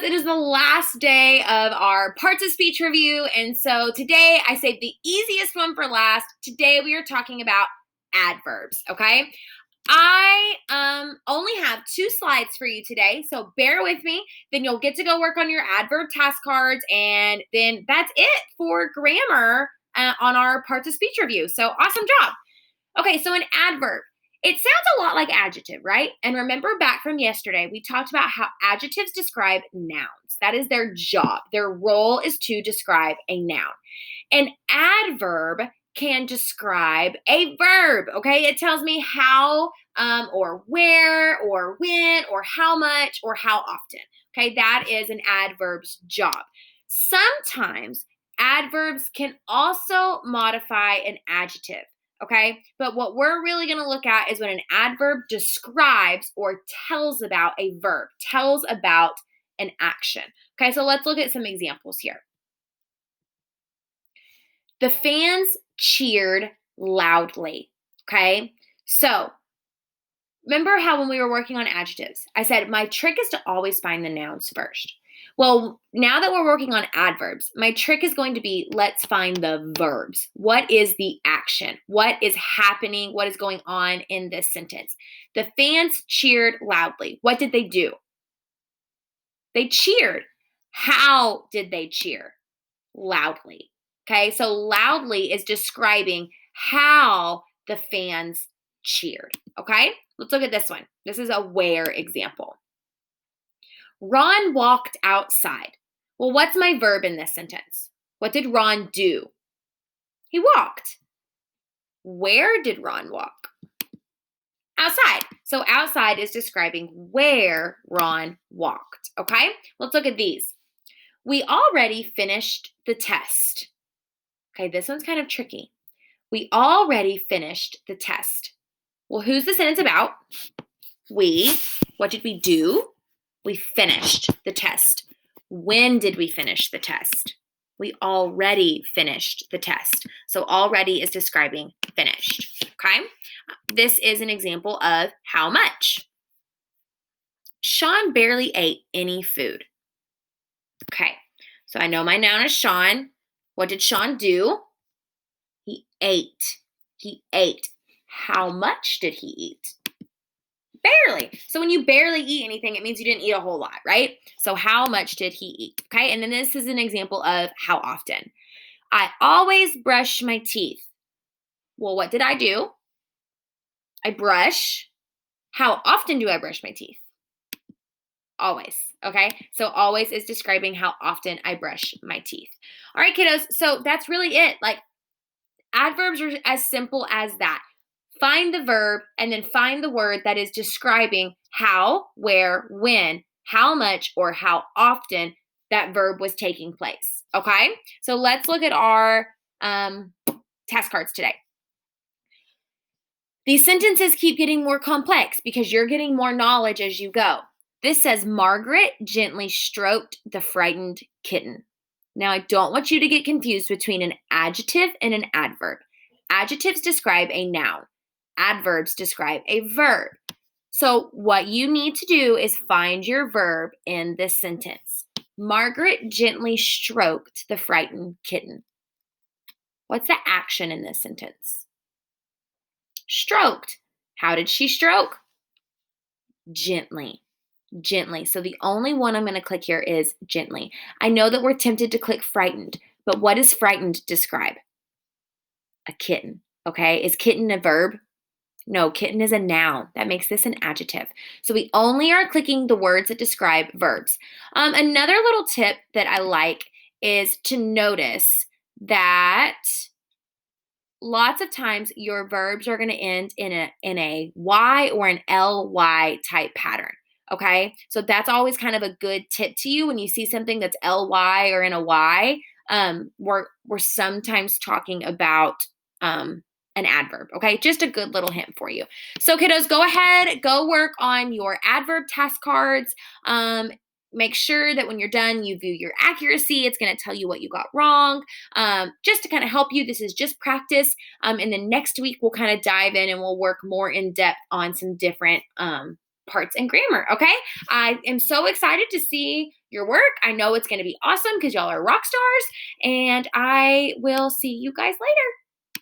kiddos, it is the last day of our parts of speech review, and so today I saved the easiest one for last. Today we are talking about adverbs, okay? I only have 2 slides for you today, so bear with me. Then you'll get to go work on your adverb task cards, and then that's it for grammar on our parts of speech review. So awesome job. Okay, so an adverb. It sounds a lot like adjective, right? And remember back from yesterday, we talked about how adjectives describe nouns. That is their job. Their role is to describe a noun. An adverb can describe a verb, okay? It tells me how or where or when or how much or how often, okay? That is an adverb's job. Sometimes adverbs can also modify an adjective. Okay, but what we're really going to look at is when an adverb describes or tells about a verb, tells about an action. Okay, so let's look at some examples here. The fans cheered loudly. Okay, so remember how when we were working on adjectives, I said my trick is to always find the nouns first. Well, now that we're working on adverbs, my trick is going to be let's find the verbs. What is the action? What is happening? What is going on in this sentence? The fans cheered loudly. What did they do? They cheered. How did they cheer? Loudly. Okay, so loudly is describing how the fans cheered. Okay, let's look at this one. This is a where example. Ron walked outside. Well, what's my verb in this sentence? What did Ron do? He walked. Where did Ron walk? Outside. So outside is describing where Ron walked. Okay, let's look at these. We already finished the test. Okay, this one's kind of tricky. We already finished the test. Well, who's the sentence about? We. What did we do? We finished the test. When did we finish the test? We already finished the test. So already is describing finished, okay? This is an example of how much. Sean barely ate any food. Okay, so I know my noun is Sean. What did Sean do? He ate. He ate. How much did he eat? Barely. So when you barely eat anything, it means you didn't eat a whole lot, right? So how much did he eat? Okay, and then this is an example of how often. I always brush my teeth. Well, what did I do? I brush. How often do I brush my teeth? Always, okay? So always is describing how often I brush my teeth. All right, kiddos, so that's really it. Like, adverbs are as simple as that. Find the verb and then find the word that is describing how, where, when, how much, or how often that verb was taking place. Okay? So let's look at our task cards today. These sentences keep getting more complex because you're getting more knowledge as you go. This says, Margaret gently stroked the frightened kitten. Now, I don't want you to get confused between an adjective and an adverb. Adjectives describe a noun. Adverbs describe a verb. So what you need to do is find your verb in this sentence. Margaret gently stroked the frightened kitten. What's the action in this sentence? Stroked. How did she stroke? Gently. Gently. So the only one I'm going to click here is gently. I know that we're tempted to click frightened, but what does frightened describe? A kitten. Okay, is kitten a verb? No, kitten is a noun. That makes this an adjective. So we only are clicking the words that describe verbs. Another little tip that I like is to notice that lots of times your verbs are going to end in a Y or an LY type pattern. Okay, so that's always kind of a good tip to you when you see something that's LY or in a Y. We're sometimes talking about an adverb, okay? Just a good little hint for you. So kiddos, go ahead, go work on your adverb task cards. Make sure that when you're done, you view your accuracy. It's going to tell you what you got wrong. Just to kind of help you, this is just practice. And then next week, we'll kind of dive in and we'll work more in depth on some different parts and grammar, okay? I am so excited to see your work. I know it's going to be awesome because y'all are rock stars. And I will see you guys later.